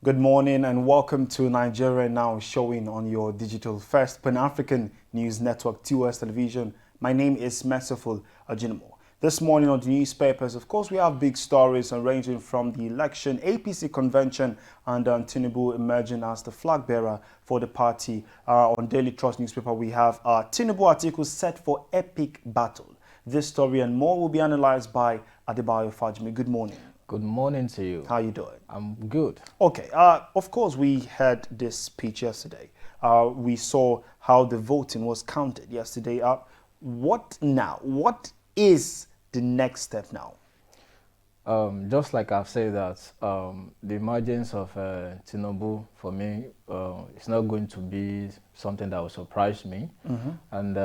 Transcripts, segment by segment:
Good morning and welcome to Nigeria Now, showing on your digital first Pan-African news network, TOS Television. My name is Merciful Ajinamo. This morning on the newspapers, of course, we have big stories ranging from the election, APC convention, and Tinubu emerging as the flag bearer for the party. On Daily Trust newspaper, we have Tinubu Atiku set for epic battle. This story and more will be analyzed by Adebayo Fajmi. Good morning. Good morning to you. How are you doing? I'm good. Okay. Of course, we had this speech yesterday. We saw how the voting was counted yesterday. What now? What is the next step now? Just like I've said that the emergence of Tinubu, for me, it's not going to be something that will surprise me. And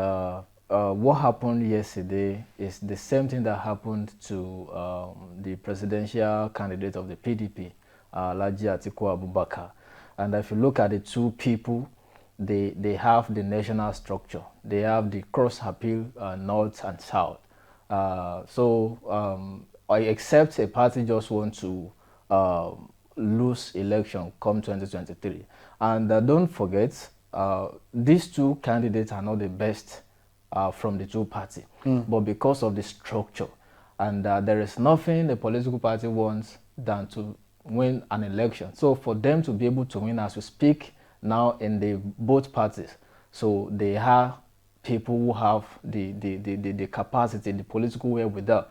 what happened yesterday is the same thing that happened to the presidential candidate of the PDP, Atiku Abubakar. And if you look at the two people, they have the national structure. They have the cross appeal north and south. Except a party just want to lose election come 2023. And don't forget, these two candidates are not the best from the two parties, but because of the structure, and there is nothing the political party wants than to win an election. So for them to be able to win, as we speak now in the both parties, so they have people who have the capacity, the political wherewithal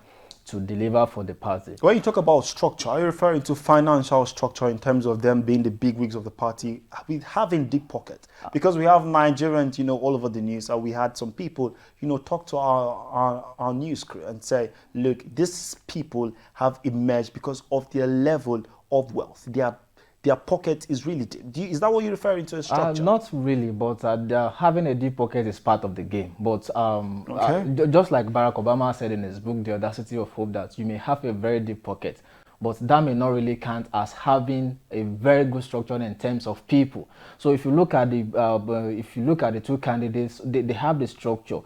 to deliver for the party. When you talk about structure, are you referring to financial structure in terms of them being the big wigs of the party, having deep pockets? Because we have Nigerians, all over the news. We had some people, talk to our news crew and say, look, these people have emerged because of their level of wealth. Their pocket is really deep. Is that what you're referring to as structure? Not really, but having a deep pocket is part of the game. But just like Barack Obama said in his book, The Audacity of Hope, that you may have a very deep pocket, but that may not really count as having a very good structure in terms of people. So if you look at the two candidates, they have the structure.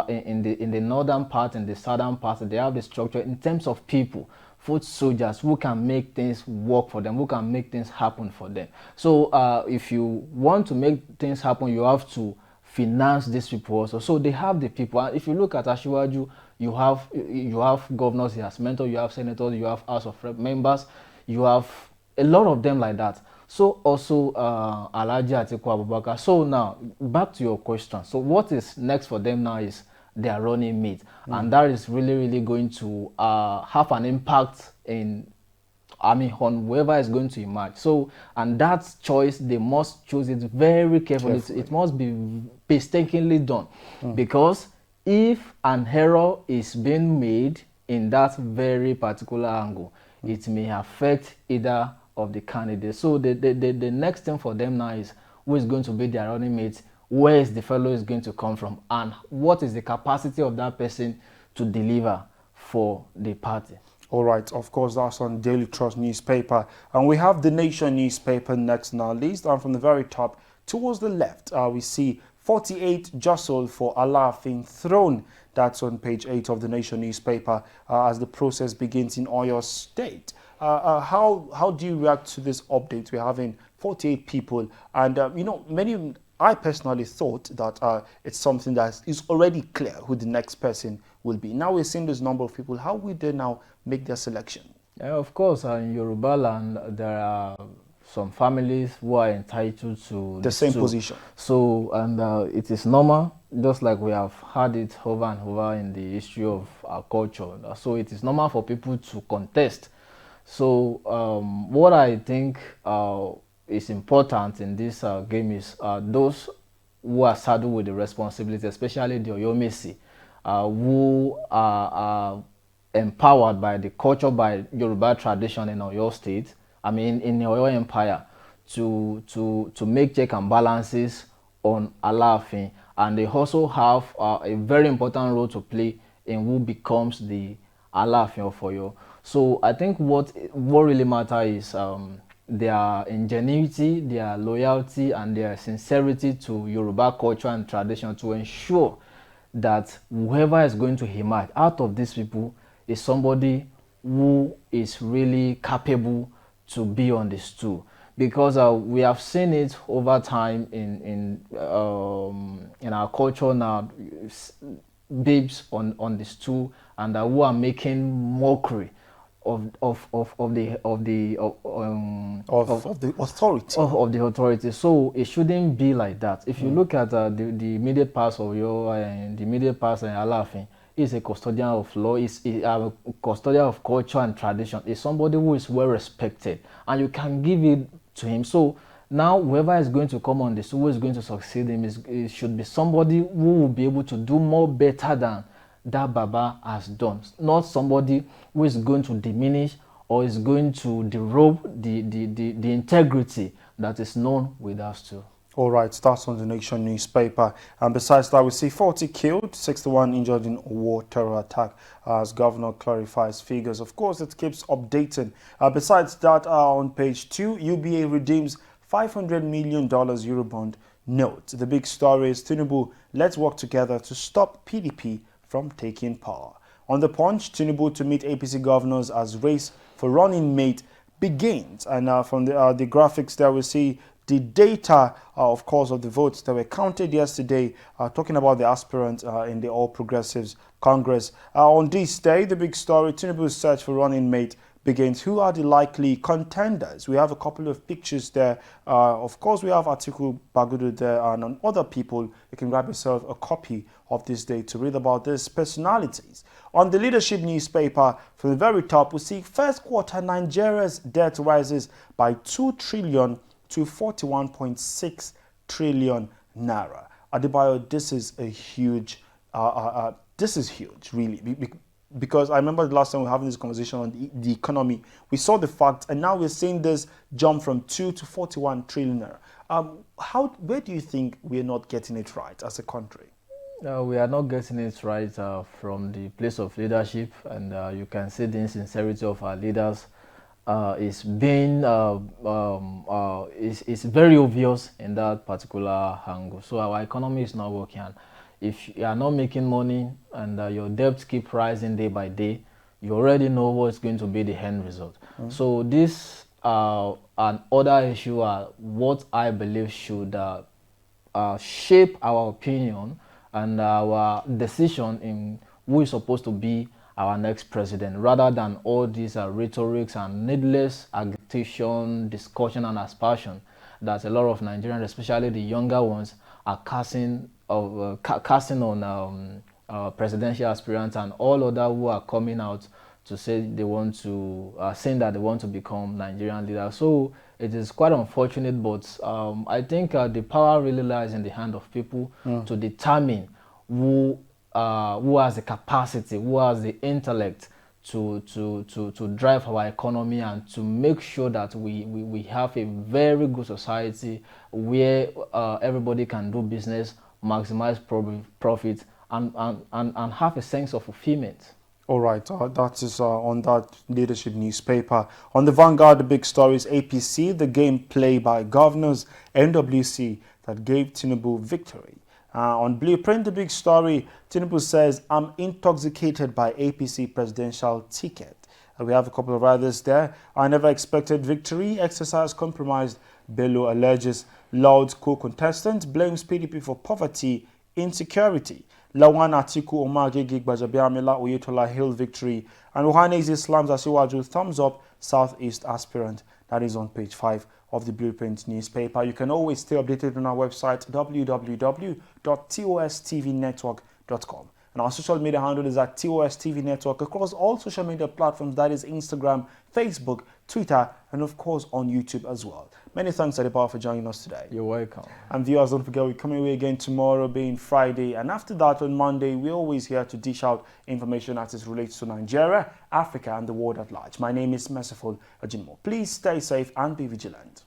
In the northern part and the southern part, they have the structure in terms of people, foot soldiers who can make things work for them, who can make things happen for them. So if you want to make things happen, you have to finance these people also. So they have the people. And if you look at Ashiwaju, you have governors, he has mentors, you have senators, you have House of Rep members, you have a lot of them like that. So also Alhaji Atiku Abubakar. So now back to your question. So what is next for them now is their running mate, and that is really going to have an impact on whoever is going to emerge. So, and that choice, they must choose it very carefully. It must be painstakingly done, because if an error is being made in that very particular angle, it may affect either of the candidates. So the next thing for them now is who is going to be their running mate, where is the fellow is going to come from, and what is the capacity of that person to deliver for the party. All right, of course, that's on Daily Trust newspaper. And we have the Nation newspaper next on our list. And from the very top towards the left, we see 48 jostle for Alaafin throne. That's on page 8 of the Nation newspaper as the process begins in Oyo State. How do you react to this update? We're having 48 people, and I personally thought that it's something that is already clear who the next person will be. Now we're seeing this number of people. How will they now make their selection? Of course, in Yoruba land, there are some families who are entitled to the same position. So, and it is normal, just like we have had it over and over in the history of our culture. So it is normal for people to contest. So what I think is important in this game is those who are saddled with the responsibility, especially the Oyomesi, who are empowered by the culture, by Yoruba tradition in Oyo State, in the Oyo Empire, to make check and balances on Alaafin, and they also have a very important role to play in who becomes the Alaafin of Oyo. So I think what really matters is their ingenuity, their loyalty, and their sincerity to Yoruba culture and tradition to ensure that whoever is going to emerge out of these people is somebody who is really capable to be on the stool. because we have seen it over time in our culture now, babes on the stool, and who are making mockery of the authority. Of the authority. So it shouldn't be like that. If you look at the immediate past of your the immediate past and Alafin, is a custodian of law, is a custodian of culture and tradition, is somebody who is well respected, and you can give it to him. So now whoever is going to come on this, who is going to succeed him, it should be somebody who will be able to do more better than that Baba has done, not somebody who is going to diminish or is going to derobe the integrity that is known with us too. All right, starts on the Nation newspaper. And besides that, we see 40 killed, 61 injured in war terror attack as governor clarifies figures. Of course, it keeps updating. Besides that, on page 2, UBA redeems $500 million Eurobond note. The big story is Tinubu, let's work together to stop PDP from taking power. On the Punch, Tinubu to meet APC governors as race for running mate begins. And from the graphics there, we see the data, of course, of the votes that were counted yesterday, talking about the aspirant in the All Progressives Congress. On this day, the big story, Tinubu's search for running mate begins. Who are the likely contenders? We have a couple of pictures there. Of course, we have Atiku Bagudu there and other people. You can grab yourself a copy of this day to read about these personalities. On the leadership newspaper, from the very top, we see first quarter Nigeria's debt rises by 2 trillion to 41.6 trillion naira. Adebayo, this is a huge, really, because I remember the last time we were having this conversation on the economy, we saw the fact, and now we're seeing this jump from 2 to 41 trillion naira. Where do you think we're not getting it right as a country? We are not getting it right from the place of leadership, and you can see the insincerity of our leaders. Is very obvious in that particular angle. So our economy is not working. If you are not making money and your debts keep rising day by day, you already know what's going to be the end result. So this and other issue are what I believe should shape our opinion and our decision in who is supposed to be our next president, rather than all these rhetorics and needless agitation, discussion and aspersion that a lot of Nigerians, especially the younger ones, are casting on presidential aspirants and all other who are coming out to say they want to, saying that they want to become Nigerian leaders. So it is quite unfortunate, but I think the power really lies in the hand of people to determine who has the capacity, who has the intellect to drive our economy and to make sure that we have a very good society where everybody can do business, maximize profit, and have a sense of fulfillment. All right, that is on that leadership newspaper. On the Vanguard, the big story is APC, the game played by governors, NWC, that gave Tinubu victory. On Blueprint, the big story, Tinubu says, I'm intoxicated by APC presidential ticket. We have a couple of others there. I never expected victory. Exercise compromised. Bello alleges Lord's co-contestant blames PDP for poverty, insecurity. Lawan Atiku Omagege Gbajabiamila Oyetola hailed victory. And Ohanes Islam's Asiwaju thumbs up Southeast aspirant. That is on page 5 of the Blueprint newspaper. You can always stay updated on our website, www.tostvnetwork.com. And our social media handle is at TOSTV Network across all social media platforms, that is Instagram, Facebook, Twitter, and of course on YouTube as well. Many thanks, Adebayo, for joining us today. You're welcome. And viewers, don't forget, we're coming away again tomorrow being Friday. And after that, on Monday, we're always here to dish out information as it relates to Nigeria, Africa, and the world at large. My name is Merciful Ajinmo. Please stay safe and be vigilant.